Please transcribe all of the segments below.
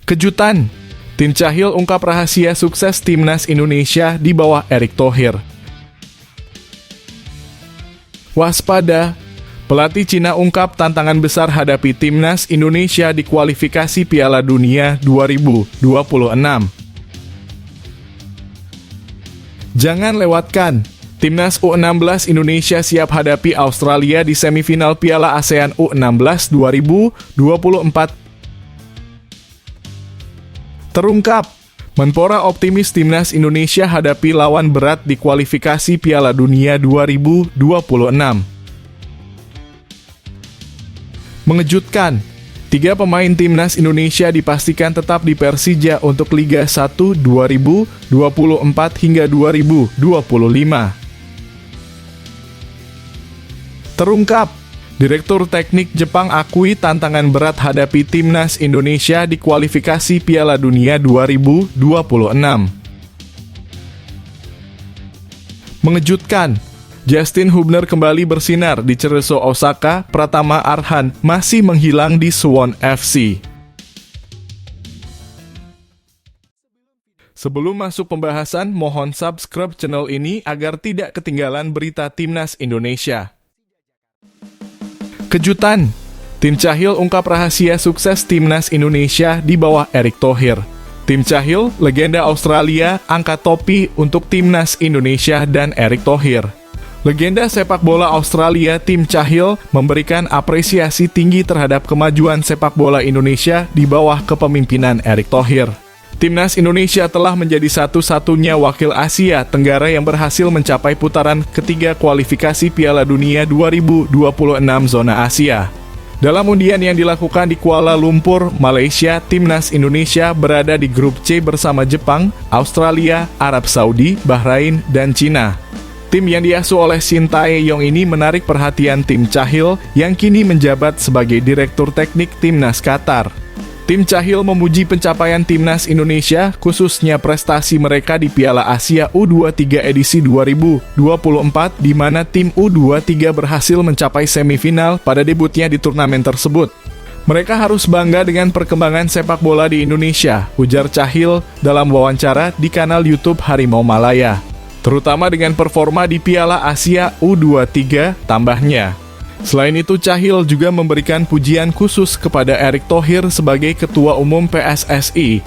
Kejutan, tim Cahyil ungkap rahasia sukses Timnas Indonesia di bawah Erick Thohir. Waspada, pelatih Cina ungkap tantangan besar hadapi Timnas Indonesia di kualifikasi Piala Dunia 2026. Jangan lewatkan, Timnas U16 Indonesia siap hadapi Australia di semifinal Piala ASEAN U16 2024. Terungkap, Menpora optimis Timnas Indonesia hadapi lawan berat di kualifikasi Piala Dunia 2026. Mengejutkan, 3 pemain Timnas Indonesia dipastikan tetap di Persija untuk Liga 1 2024 hingga 2025. Terungkap, Direktur Teknik Jepang akui tantangan berat hadapi Timnas Indonesia di kualifikasi Piala Dunia 2026. Mengejutkan, Justin Hubner kembali bersinar di Cerezo Osaka, Pratama Arhan masih menghilang di Suwon FC. Sebelum masuk pembahasan, mohon subscribe channel ini agar tidak ketinggalan berita Timnas Indonesia. Kejutan, tim Cahyil ungkap rahasia sukses Timnas Indonesia di bawah Erick Thohir. Tim Cahyil, legenda Australia, angkat topi untuk Timnas Indonesia dan Erick Thohir. Legenda sepak bola Australia, tim Cahyil, memberikan apresiasi tinggi terhadap kemajuan sepak bola Indonesia di bawah kepemimpinan Erick Thohir. Timnas Indonesia telah menjadi satu-satunya wakil Asia Tenggara yang berhasil mencapai putaran ketiga kualifikasi Piala Dunia 2026 zona Asia. Dalam undian yang dilakukan di Kuala Lumpur, Malaysia, Timnas Indonesia berada di grup C bersama Jepang, Australia, Arab Saudi, Bahrain, dan Cina. Tim yang diasuh oleh Shin Tae-yong ini menarik perhatian tim Cahyil yang kini menjabat sebagai Direktur Teknik Timnas Qatar. Tim Cahyil memuji pencapaian Timnas Indonesia, khususnya prestasi mereka di Piala Asia U23 edisi 2024, di mana tim U23 berhasil mencapai semifinal pada debutnya di turnamen tersebut. Mereka harus bangga dengan perkembangan sepak bola di Indonesia, ujar Cahyil dalam wawancara di kanal YouTube Harimau Malaya. Terutama dengan performa di Piala Asia U23, tambahnya. Selain itu, Cahyil juga memberikan pujian khusus kepada Erick Thohir sebagai Ketua Umum PSSI.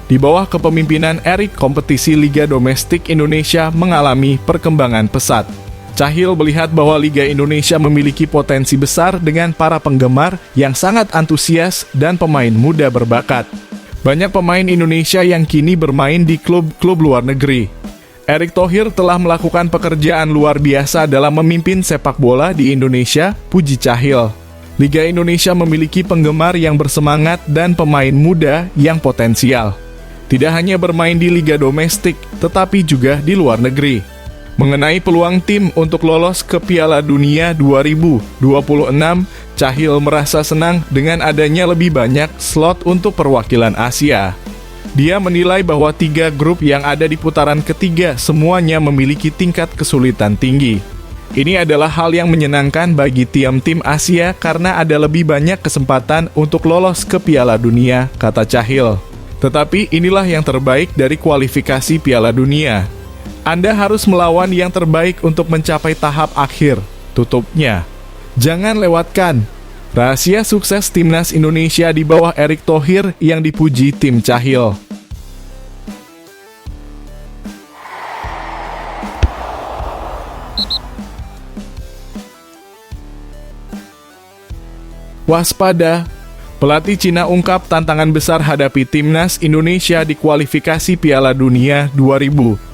Di bawah kepemimpinan Erick, kompetisi Liga Domestik Indonesia mengalami perkembangan pesat. Cahyil melihat bahwa Liga Indonesia memiliki potensi besar dengan para penggemar yang sangat antusias dan pemain muda berbakat. Banyak pemain Indonesia yang kini bermain di klub-klub luar negeri. Erick Thohir telah melakukan pekerjaan luar biasa dalam memimpin sepak bola di Indonesia, puji Cahyil. Liga Indonesia memiliki penggemar yang bersemangat dan pemain muda yang potensial. Tidak hanya bermain di liga domestik, tetapi juga di luar negeri. Mengenai peluang tim untuk lolos ke Piala Dunia 2026, Cahyil merasa senang dengan adanya lebih banyak slot untuk perwakilan Asia. Dia menilai bahwa 3 grup yang ada di putaran ketiga semuanya memiliki tingkat kesulitan tinggi. Ini adalah hal yang menyenangkan bagi tim Asia karena ada lebih banyak kesempatan untuk lolos ke Piala Dunia, kata Cahyil. Tetapi inilah yang terbaik dari kualifikasi Piala Dunia. Anda harus melawan yang terbaik untuk mencapai tahap akhir, tutupnya. Jangan lewatkan rahasia sukses Timnas Indonesia di bawah Erick Thohir yang dipuji tim Cahyil. Waspada, pelatih Cina ungkap tantangan besar hadapi Timnas Indonesia di kualifikasi Piala Dunia 2026.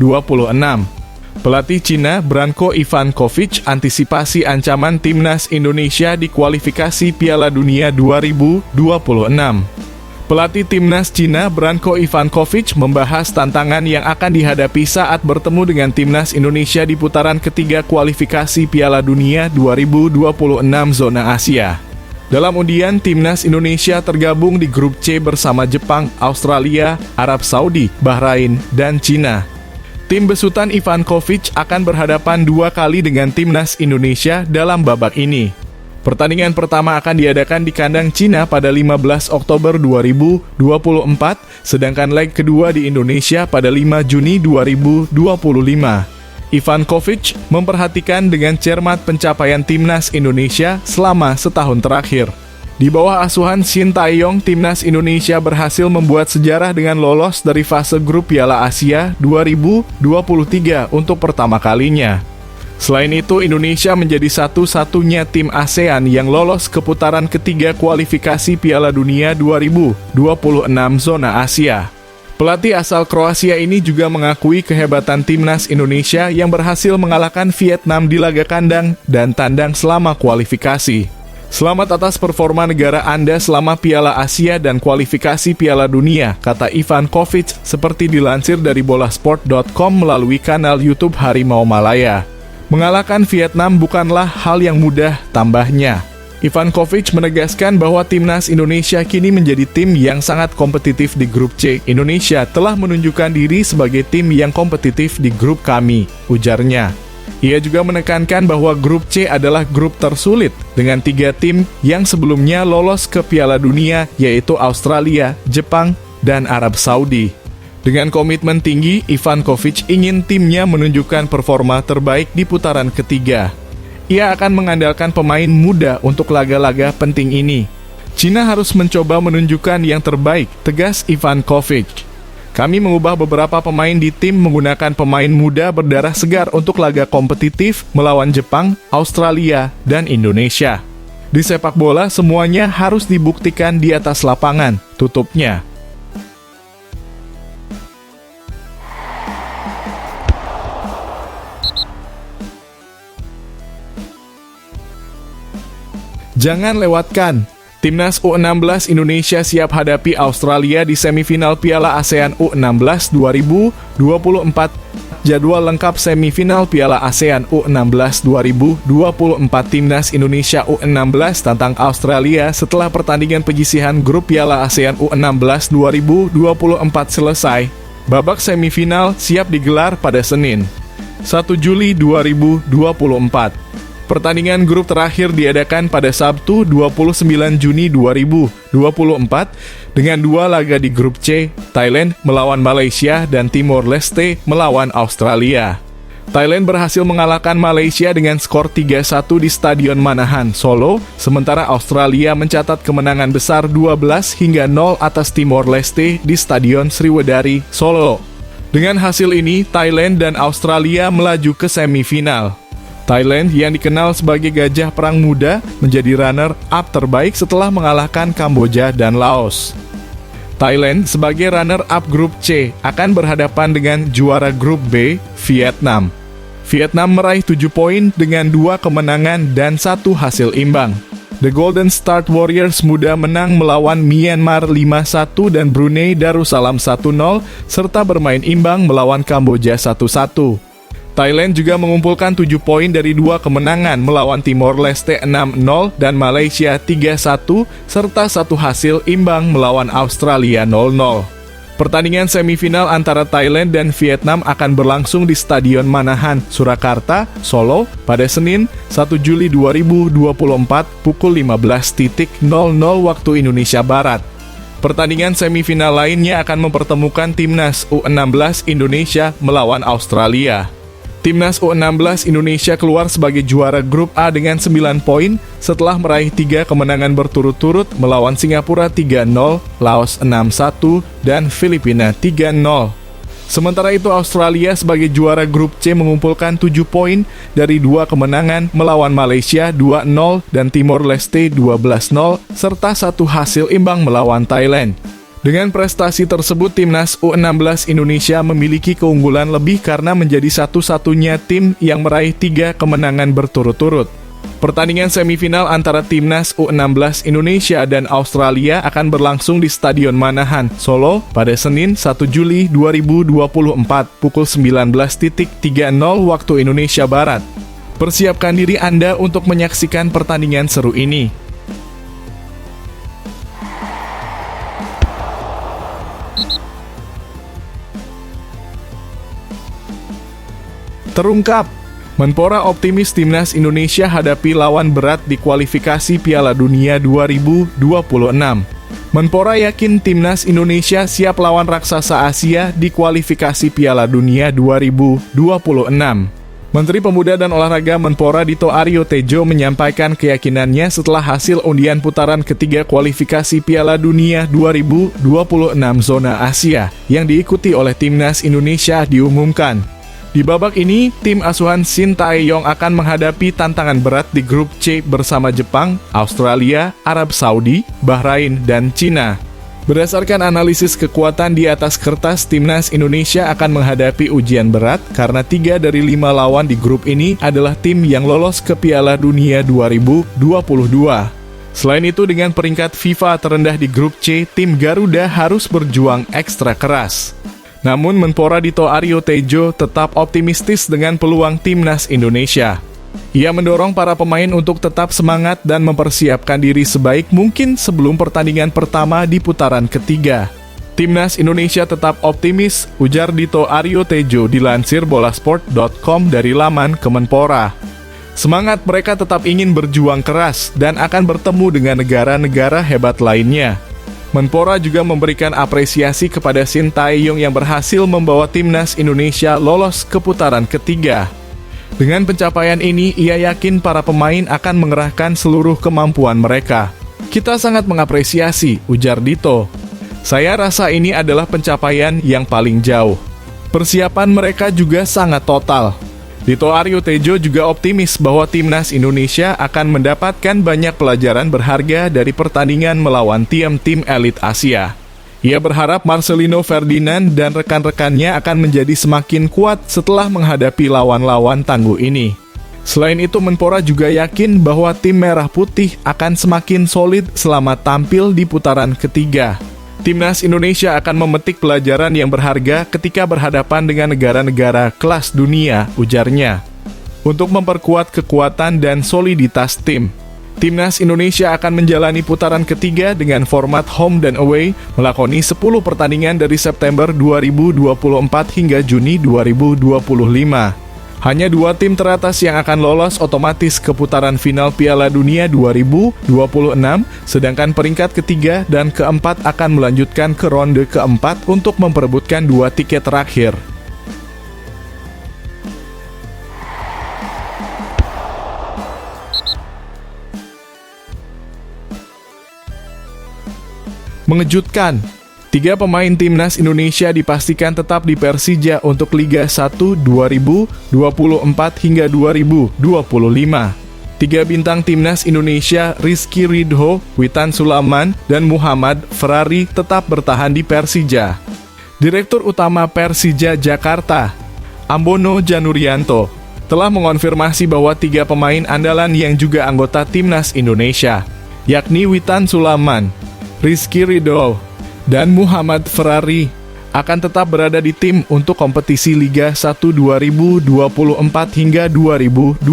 Pelatih Cina Branko Ivankovic antisipasi ancaman Timnas Indonesia di kualifikasi Piala Dunia 2026. Pelatih Timnas Cina Branko Ivankovic membahas tantangan yang akan dihadapi saat bertemu dengan Timnas Indonesia di putaran ketiga kualifikasi Piala Dunia 2026 zona Asia. Dalam undian, Timnas Indonesia tergabung di grup C bersama Jepang, Australia, Arab Saudi, Bahrain, dan Cina. Tim besutan Ivankovic akan berhadapan 2 kali dengan Timnas Indonesia dalam babak ini. Pertandingan pertama akan diadakan di kandang Cina pada 15 Oktober 2024, sedangkan leg kedua di Indonesia pada 5 Juni 2025. Ivan Kovic memperhatikan dengan cermat pencapaian timnas Indonesia selama setahun terakhir. Di bawah asuhan Shin Tae-yong, timnas Indonesia berhasil membuat sejarah dengan lolos dari fase grup Piala Asia 2023 untuk pertama kalinya. Selain itu, Indonesia menjadi satu-satunya tim ASEAN yang lolos ke putaran ketiga kualifikasi Piala Dunia 2026 zona Asia. Pelatih asal Kroasia ini juga mengakui kehebatan timnas Indonesia yang berhasil mengalahkan Vietnam di laga kandang dan tandang selama kualifikasi. Selamat atas performa negara Anda selama Piala Asia dan kualifikasi Piala Dunia, kata Ivan Kovic seperti dilansir dari bolasport.com melalui kanal YouTube Harimau Malaya. Mengalahkan Vietnam bukanlah hal yang mudah, tambahnya. Ivan Kovic menegaskan bahwa timnas Indonesia kini menjadi tim yang sangat kompetitif di grup C. Indonesia telah menunjukkan diri sebagai tim yang kompetitif di grup kami, ujarnya. Ia juga menekankan bahwa grup C adalah grup tersulit dengan 3 tim yang sebelumnya lolos ke Piala Dunia, yaitu Australia, Jepang, dan Arab Saudi. Dengan komitmen tinggi, Ivan Kovic ingin timnya menunjukkan performa terbaik di putaran ketiga. Ia akan mengandalkan pemain muda untuk laga-laga penting ini. Cina harus mencoba menunjukkan yang terbaik, tegas Ivan Kovic. Kami mengubah beberapa pemain di tim menggunakan pemain muda berdarah segar untuk laga kompetitif melawan Jepang, Australia, dan Indonesia. Di sepak bola, semuanya harus dibuktikan di atas lapangan, tutupnya. Jangan lewatkan, Timnas U16 Indonesia siap hadapi Australia di semifinal Piala ASEAN U16 2024. Jadwal lengkap semifinal Piala ASEAN U16 2024 Timnas Indonesia U16 tantang Australia setelah pertandingan penyisihan grup Piala ASEAN U16 2024 selesai. Babak semifinal siap digelar pada Senin, 1 Juli 2024. Pertandingan grup terakhir diadakan pada Sabtu 29 Juni 2024 dengan 2 laga di grup C, Thailand melawan Malaysia dan Timor Leste melawan Australia. Thailand berhasil mengalahkan Malaysia dengan skor 3-1 di Stadion Manahan, Solo, sementara Australia mencatat kemenangan besar 12-0 atas Timor Leste di Stadion Sriwedari, Solo. Dengan hasil ini, Thailand dan Australia melaju ke semifinal. Thailand yang dikenal sebagai gajah perang muda menjadi runner-up terbaik setelah mengalahkan Kamboja dan Laos. Thailand sebagai runner-up grup C akan berhadapan dengan juara grup B, Vietnam. Vietnam meraih 7 poin dengan 2 kemenangan dan 1 hasil imbang. The Golden Start Warriors muda menang melawan Myanmar 5-1 dan Brunei Darussalam 1-0 serta bermain imbang melawan Kamboja 1-1. Thailand juga mengumpulkan 7 poin dari 2 kemenangan melawan Timor Leste 6-0 dan Malaysia 3-1 serta 1 hasil imbang melawan Australia 0-0. Pertandingan semifinal antara Thailand dan Vietnam akan berlangsung di Stadion Manahan, Surakarta, Solo pada Senin 1 Juli 2024 pukul 15.00 waktu Indonesia Barat. Pertandingan semifinal lainnya akan mempertemukan Timnas U16 Indonesia melawan Australia. Timnas U16 Indonesia keluar sebagai juara grup A dengan 9 poin setelah meraih 3 kemenangan berturut-turut melawan Singapura 3-0, Laos 6-1, dan Filipina 3-0. Sementara itu Australia sebagai juara grup C mengumpulkan 7 poin dari 2 kemenangan melawan Malaysia 2-0 dan Timor Leste 12-0 serta 1 hasil imbang melawan Thailand. Dengan prestasi tersebut, Timnas U16 Indonesia memiliki keunggulan lebih karena menjadi satu-satunya tim yang meraih 3 kemenangan berturut-turut. Pertandingan semifinal antara Timnas U16 Indonesia dan Australia akan berlangsung di Stadion Manahan, Solo pada Senin 1 Juli 2024 pukul 19.30 waktu Indonesia Barat. Persiapkan diri Anda untuk menyaksikan pertandingan seru ini. Terungkap, Menpora optimis timnas Indonesia hadapi lawan berat di kualifikasi Piala Dunia 2026. Menpora yakin timnas Indonesia siap lawan raksasa Asia di kualifikasi Piala Dunia 2026. Menteri Pemuda dan Olahraga Menpora Dito Aryo Tejo menyampaikan keyakinannya setelah hasil undian putaran ketiga kualifikasi Piala Dunia 2026 zona Asia yang diikuti oleh timnas Indonesia diumumkan. Di babak ini, tim asuhan Shin Tae-yong akan menghadapi tantangan berat di grup C bersama Jepang, Australia, Arab Saudi, Bahrain, dan Cina. Berdasarkan analisis kekuatan di atas kertas, timnas Indonesia akan menghadapi ujian berat karena 3 dari 5 lawan di grup ini adalah tim yang lolos ke Piala Dunia 2022. Selain itu, dengan peringkat FIFA terendah di grup C, tim Garuda harus berjuang ekstra keras. Namun Menpora Dito Aryo Tejo tetap optimistis dengan peluang timnas Indonesia. Ia mendorong para pemain untuk tetap semangat dan mempersiapkan diri sebaik mungkin sebelum pertandingan pertama di putaran ketiga. Timnas Indonesia tetap optimis, ujar Dito Aryo Tejo dilansir bolasport.com dari laman Kemenpora. Semangat mereka tetap ingin berjuang keras dan akan bertemu dengan negara-negara hebat lainnya. Menpora juga memberikan apresiasi kepada Shin Tae-yong yang berhasil membawa timnas Indonesia lolos ke putaran ketiga. Dengan pencapaian ini, ia yakin para pemain akan mengerahkan seluruh kemampuan mereka. Kita sangat mengapresiasi, ujar Dito. Saya rasa ini adalah pencapaian yang paling jauh. Persiapan mereka juga sangat total. Dito Aryo Tejo juga optimis bahwa timnas Indonesia akan mendapatkan banyak pelajaran berharga dari pertandingan melawan tim-tim elit Asia. Ia berharap Marcelino Ferdinand dan rekan-rekannya akan menjadi semakin kuat setelah menghadapi lawan-lawan tangguh ini. Selain itu, Menpora juga yakin bahwa tim Merah Putih akan semakin solid selama tampil di putaran ketiga. Timnas Indonesia akan memetik pelajaran yang berharga ketika berhadapan dengan negara-negara kelas dunia, ujarnya. Untuk memperkuat kekuatan dan soliditas tim, Timnas Indonesia akan menjalani putaran ketiga dengan format home dan away, melakoni 10 pertandingan dari September 2024 hingga Juni 2025. Hanya 2 tim teratas yang akan lolos otomatis ke putaran final Piala Dunia 2026, sedangkan peringkat ketiga dan keempat akan melanjutkan ke ronde keempat untuk memperebutkan 2 tiket terakhir. Mengejutkan, 3 pemain timnas Indonesia dipastikan tetap di Persija untuk Liga 1 2024 hingga 2025. 3 bintang timnas Indonesia, Rizky Ridho, Witan Sulaiman, dan Muhammad Ferrari tetap bertahan di Persija. Direktur Utama Persija Jakarta, Ambono Janurianto, telah mengonfirmasi bahwa 3 pemain andalan yang juga anggota timnas Indonesia, yakni Witan Sulaiman, Rizky Ridho, dan Muhammad Ferrari akan tetap berada di tim untuk kompetisi Liga 1 2024 hingga 2025.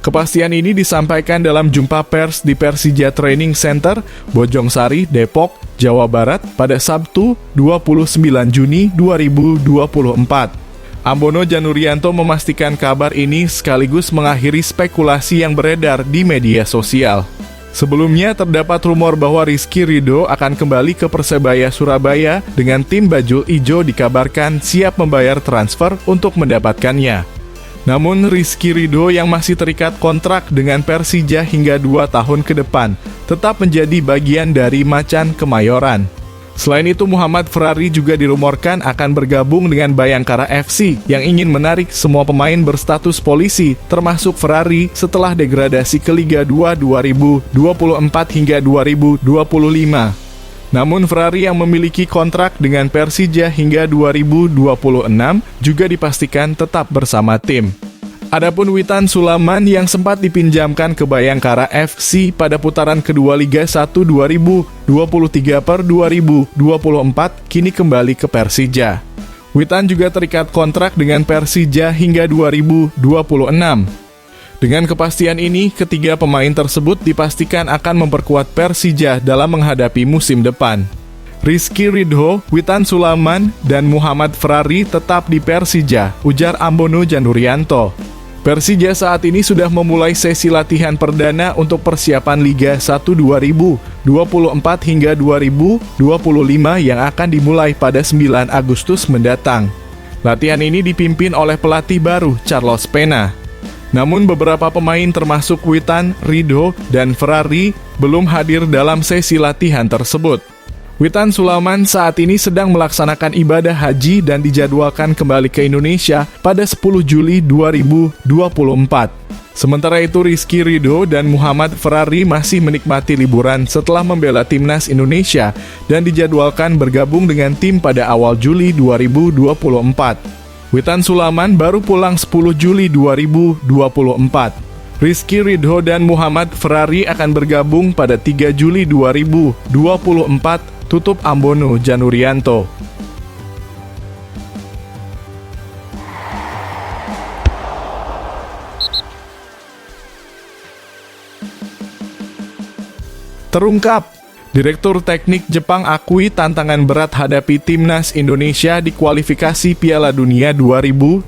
Kepastian ini disampaikan dalam jumpa pers di Persija Training Center, Bojongsari, Depok, Jawa Barat pada Sabtu 29 Juni 2024. Ambono Janurianto memastikan kabar ini sekaligus mengakhiri spekulasi yang beredar di media sosial. Sebelumnya terdapat rumor bahwa Rizky Ridho akan kembali ke Persebaya Surabaya dengan tim baju ijo dikabarkan siap membayar transfer untuk mendapatkannya. Namun Rizky Ridho yang masih terikat kontrak dengan Persija hingga 2 tahun ke depan tetap menjadi bagian dari Macan Kemayoran. Selain itu, Muhammad Ferrari juga dirumorkan akan bergabung dengan Bayangkara FC yang ingin menarik semua pemain berstatus polisi, termasuk Ferrari setelah degradasi ke Liga 2 2024 hingga 2025. Namun Ferrari yang memiliki kontrak dengan Persija hingga 2026 juga dipastikan tetap bersama tim. Adapun Witan Sulaiman yang sempat dipinjamkan ke Bayangkara FC pada putaran kedua Liga 1 2023 per 2024 kini kembali ke Persija. Witan juga terikat kontrak dengan Persija hingga 2026. Dengan kepastian ini, ketiga pemain tersebut dipastikan akan memperkuat Persija dalam menghadapi musim depan. Rizky Ridho, Witan Sulaiman, dan Muhammad Ferrari tetap di Persija, ujar Ambono Janurianto. Persija saat ini sudah memulai sesi latihan perdana untuk persiapan Liga 1 2024 hingga 2025 yang akan dimulai pada 9 Agustus mendatang. Latihan ini dipimpin oleh pelatih baru Carlos Pena. Namun beberapa pemain termasuk Witan, Ridho, dan Ferrari belum hadir dalam sesi latihan tersebut. Witan Sulaiman saat ini sedang melaksanakan ibadah haji dan dijadwalkan kembali ke Indonesia pada 10 Juli 2024. Sementara itu Rizky Ridho dan Muhammad Ferrari masih menikmati liburan setelah membela timnas Indonesia dan dijadwalkan bergabung dengan tim pada awal Juli 2024. Witan Sulaiman baru pulang 10 Juli 2024. Rizky Ridho dan Muhammad Ferrari akan bergabung pada 3 Juli 2024, tutup Ambono Janurianto. Terungkap, Direktur Teknik Jepang akui tantangan berat hadapi timnas Indonesia di kualifikasi Piala Dunia 2026.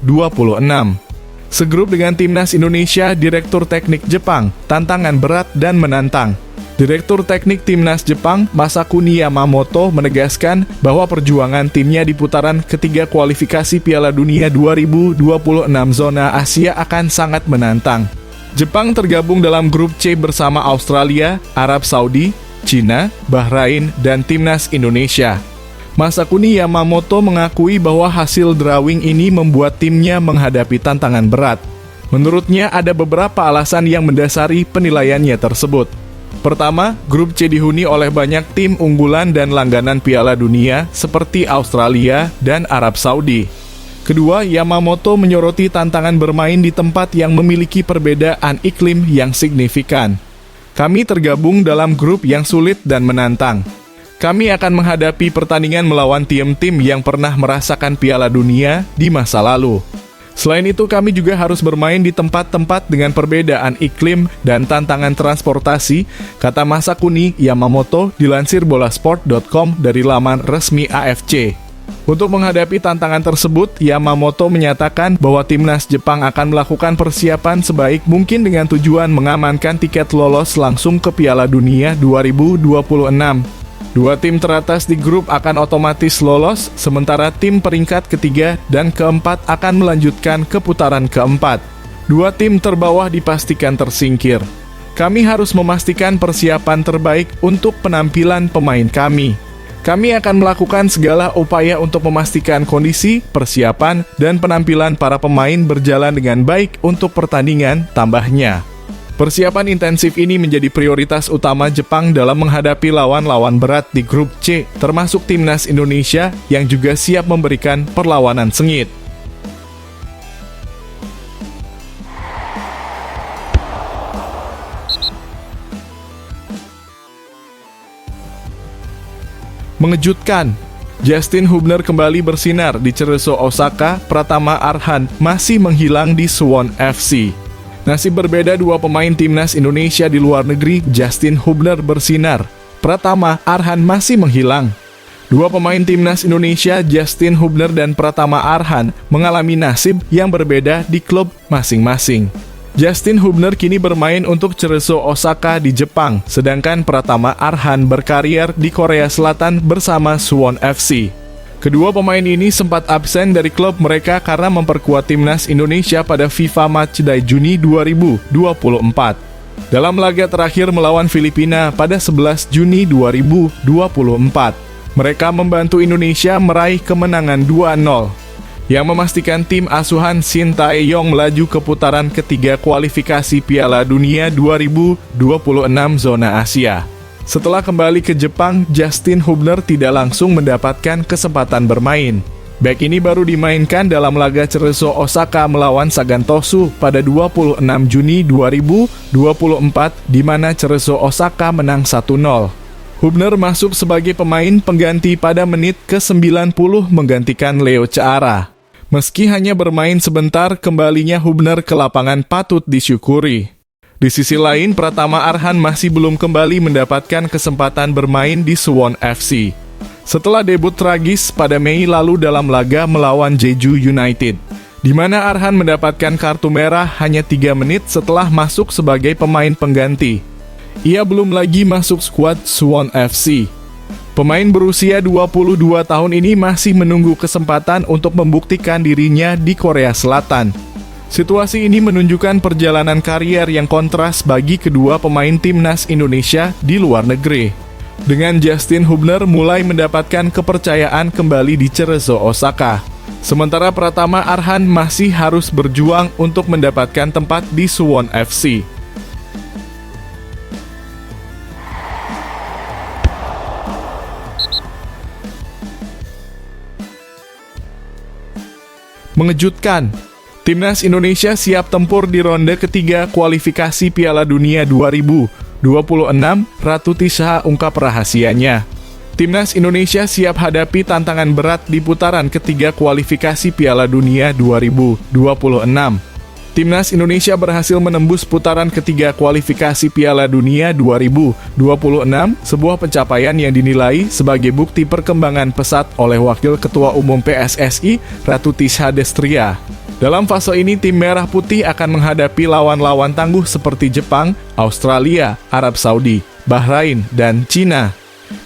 Segrup dengan timnas Indonesia, Direktur Teknik Jepang, tantangan berat dan menantang. Direktur Teknik Timnas Jepang, Masakuni Yamamoto, menegaskan bahwa perjuangan timnya di putaran ketiga kualifikasi Piala Dunia 2026 zona Asia akan sangat menantang. Jepang tergabung dalam grup C bersama Australia, Arab Saudi, Cina, Bahrain, dan timnas Indonesia. Masakuni Yamamoto mengakui bahwa hasil drawing ini membuat timnya menghadapi tantangan berat. Menurutnya ada beberapa alasan yang mendasari penilaiannya tersebut. Pertama, grup C dihuni oleh banyak tim unggulan dan langganan Piala Dunia seperti Australia dan Arab Saudi. Kedua, Yamamoto menyoroti tantangan bermain di tempat yang memiliki perbedaan iklim yang signifikan. Kami tergabung dalam grup yang sulit dan menantang. Kami akan menghadapi pertandingan melawan tim-tim yang pernah merasakan Piala Dunia di masa lalu. Selain itu, kami juga harus bermain di tempat-tempat dengan perbedaan iklim dan tantangan transportasi, kata Masakuni Yamamoto dilansir bolasport.com dari laman resmi AFC. Untuk menghadapi tantangan tersebut, Yamamoto menyatakan bahwa timnas Jepang akan melakukan persiapan sebaik mungkin dengan tujuan mengamankan tiket lolos langsung ke Piala Dunia 2026. Dua tim teratas di grup akan otomatis lolos, sementara tim peringkat ketiga dan keempat akan melanjutkan ke putaran keempat. Dua tim terbawah dipastikan tersingkir. Kami harus memastikan persiapan terbaik untuk penampilan pemain kami. Kami akan melakukan segala upaya untuk memastikan kondisi, persiapan, dan penampilan para pemain berjalan dengan baik untuk pertandingan, tambahnya. Persiapan intensif ini menjadi prioritas utama Jepang dalam menghadapi lawan-lawan berat di grup C, termasuk timnas Indonesia yang juga siap memberikan perlawanan sengit. Mengejutkan, Justin Hubner kembali bersinar di Cerezo Osaka, Pratama Arhan masih menghilang di Suwon FC. Nasib berbeda dua pemain timnas Indonesia di luar negeri, Justin Hubner bersinar, Pratama Arhan masih menghilang. Dua pemain timnas Indonesia, Justin Hubner dan Pratama Arhan, mengalami nasib yang berbeda di klub masing-masing. Justin Hubner kini bermain untuk Cerezo Osaka di Jepang, sedangkan Pratama Arhan berkarier di Korea Selatan bersama Suwon FC. Kedua pemain ini sempat absen dari klub mereka karena memperkuat timnas Indonesia pada FIFA Matchday Juni 2024. Dalam laga terakhir melawan Filipina pada 11 Juni 2024, mereka membantu Indonesia meraih kemenangan 2-0, yang memastikan tim asuhan Shin Tae-yong melaju ke putaran ketiga kualifikasi Piala Dunia 2026 zona Asia. Setelah kembali ke Jepang, Justin Hubner tidak langsung mendapatkan kesempatan bermain. Bek ini baru dimainkan dalam laga Cerezo Osaka melawan Sagan Tosu pada 26 Juni 2024, di mana Cerezo Osaka menang 1-0. Hubner masuk sebagai pemain pengganti pada menit ke-90 menggantikan Leo Ceara. Meski hanya bermain sebentar, kembalinya Hubner ke lapangan patut disyukuri. Di sisi lain, Pratama Arhan masih belum kembali mendapatkan kesempatan bermain di Suwon FC. setelah debut tragis pada Mei lalu dalam laga melawan Jeju United, di mana Arhan mendapatkan kartu merah hanya 3 menit setelah masuk sebagai pemain pengganti. Ia belum lagi masuk skuad Suwon FC. Pemain berusia 22 tahun ini masih menunggu kesempatan untuk membuktikan dirinya di Korea Selatan. Situasi ini menunjukkan perjalanan karier yang kontras bagi kedua pemain timnas Indonesia di luar negeri. Dengan Justin Hubner mulai mendapatkan kepercayaan kembali di Cerezo Osaka. Sementara Pratama Arhan masih harus berjuang untuk mendapatkan tempat di Suwon FC. Mengejutkan, timnas Indonesia siap tempur di ronde ketiga kualifikasi Piala Dunia 2026, Ratu Tisha ungkap rahasianya. Timnas Indonesia siap hadapi tantangan berat di putaran ketiga kualifikasi Piala Dunia 2026. Timnas Indonesia berhasil menembus putaran ketiga kualifikasi Piala Dunia 2026, sebuah pencapaian yang dinilai sebagai bukti perkembangan pesat oleh Wakil Ketua Umum PSSI, Ratu Tisha Destria. Dalam fase ini, tim Merah Putih akan menghadapi lawan-lawan tangguh seperti Jepang, Australia, Arab Saudi, Bahrain, dan Cina.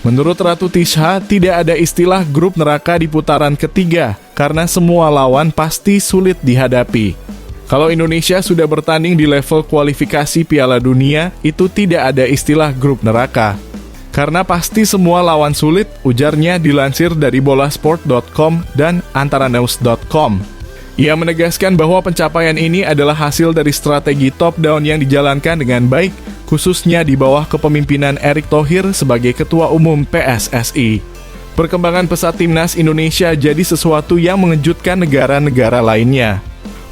Menurut Ratu Tisha, tidak ada istilah grup neraka di putaran ketiga, karena semua lawan pasti sulit dihadapi. Kalau Indonesia sudah bertanding di level kualifikasi Piala Dunia, itu tidak ada istilah grup neraka. Karena pasti semua lawan sulit, ujarnya dilansir dari bolasport.com dan antaranews.com. Ia menegaskan bahwa pencapaian ini adalah hasil dari strategi top-down yang dijalankan dengan baik, khususnya di bawah kepemimpinan Erick Thohir sebagai Ketua Umum PSSI. Perkembangan pesat timnas Indonesia jadi sesuatu yang mengejutkan negara-negara lainnya.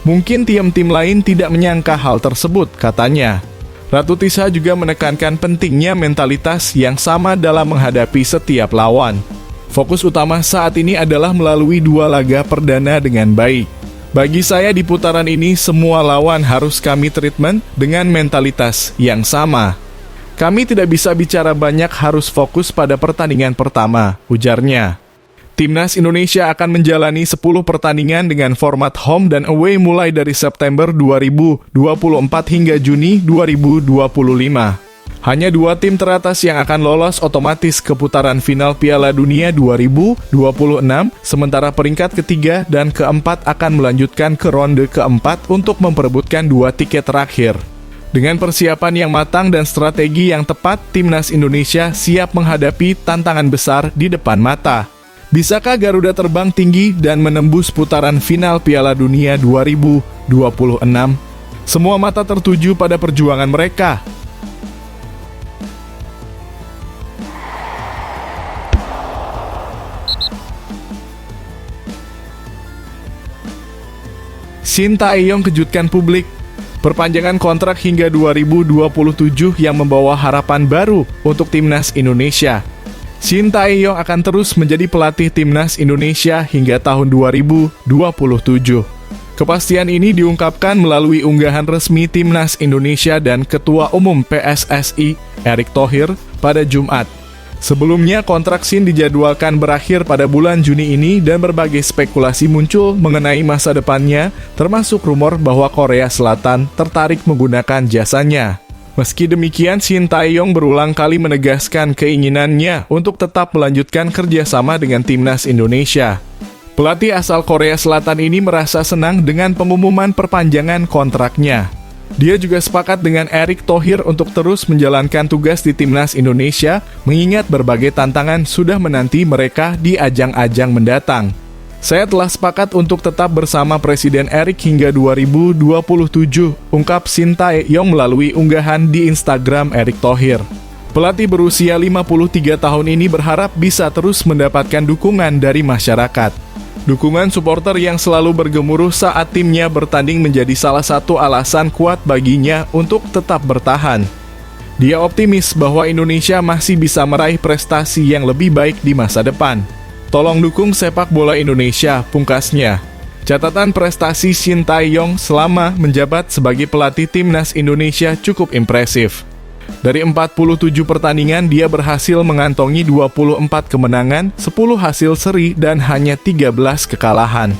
Mungkin tim-tim lain tidak menyangka hal tersebut, katanya. Ratu Tisha juga menekankan pentingnya mentalitas yang sama dalam menghadapi setiap lawan. Fokus utama saat ini adalah melalui 2 laga perdana dengan baik. Bagi saya di putaran ini, semua lawan harus kami treatment dengan mentalitas yang sama. Kami tidak bisa bicara banyak, harus fokus pada pertandingan pertama, ujarnya. Timnas Indonesia akan menjalani 10 pertandingan dengan format home dan away mulai dari September 2024 hingga Juni 2025. Hanya 2 tim teratas yang akan lolos otomatis ke putaran final Piala Dunia 2026, sementara peringkat ketiga dan keempat akan melanjutkan ke ronde keempat untuk memperebutkan 2 tiket terakhir. Dengan persiapan yang matang dan strategi yang tepat, timnas Indonesia siap menghadapi tantangan besar di depan mata. Bisakah Garuda terbang tinggi dan menembus putaran final Piala Dunia 2026? Semua mata tertuju pada perjuangan mereka. Shin Tae-yong kejutkan publik. Perpanjangan kontrak hingga 2027 yang membawa harapan baru untuk timnas Indonesia. Shin Tae-yong akan terus menjadi pelatih timnas Indonesia hingga tahun 2027. Kepastian ini diungkapkan melalui unggahan resmi timnas Indonesia dan Ketua Umum PSSI, Erick Thohir, pada Jumat. Sebelumnya, kontrak Shin dijadwalkan berakhir pada bulan Juni ini dan berbagai spekulasi muncul mengenai masa depannya, termasuk rumor bahwa Korea Selatan tertarik menggunakan jasanya. Meski demikian, Shin Tae-yong berulang kali menegaskan keinginannya untuk tetap melanjutkan kerjasama dengan timnas Indonesia. Pelatih asal Korea Selatan ini merasa senang dengan pengumuman perpanjangan kontraknya. Dia juga sepakat dengan Erick Thohir untuk terus menjalankan tugas di timnas Indonesia, mengingat berbagai tantangan sudah menanti mereka di ajang-ajang mendatang. Saya telah sepakat untuk tetap bersama Presiden Erick hingga 2027, ungkap Shin Tae-yong melalui unggahan di Instagram Erick Thohir. Pelatih berusia 53 tahun ini berharap bisa terus mendapatkan dukungan dari masyarakat. Dukungan supporter yang selalu bergemuruh saat timnya bertanding menjadi salah satu alasan kuat baginya untuk tetap bertahan. Dia optimis bahwa Indonesia masih bisa meraih prestasi yang lebih baik di masa depan. Tolong dukung sepak bola Indonesia, pungkasnya. Catatan prestasi Shin Tae-yong selama menjabat sebagai pelatih timnas Indonesia cukup impresif. Dari 47 pertandingan, dia berhasil mengantongi 24 kemenangan, 10 hasil seri, dan hanya 13 kekalahan.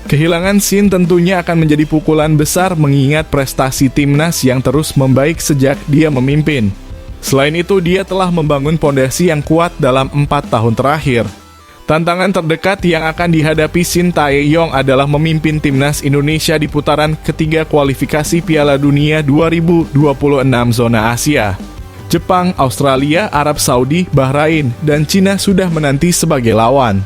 Kehilangan Sin tentunya akan menjadi pukulan besar mengingat prestasi timnas yang terus membaik sejak dia memimpin. Selain itu, dia telah membangun pondasi yang kuat dalam 4 tahun terakhir. Tantangan terdekat yang akan dihadapi Shin Tae-yong adalah memimpin timnas Indonesia di putaran ketiga kualifikasi Piala Dunia 2026 zona Asia. Jepang, Australia, Arab Saudi, Bahrain, dan Cina sudah menanti sebagai lawan.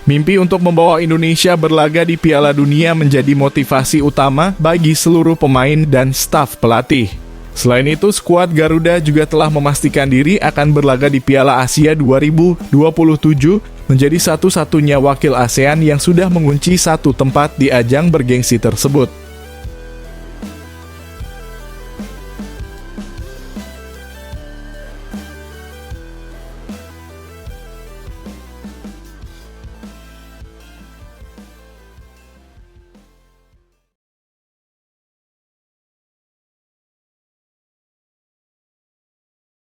Mimpi untuk membawa Indonesia berlaga di Piala Dunia menjadi motivasi utama bagi seluruh pemain dan staf pelatih. Selain itu, skuad Garuda juga telah memastikan diri akan berlaga di Piala Asia 2027, menjadi satu-satunya wakil ASEAN yang sudah mengunci satu tempat di ajang bergengsi tersebut.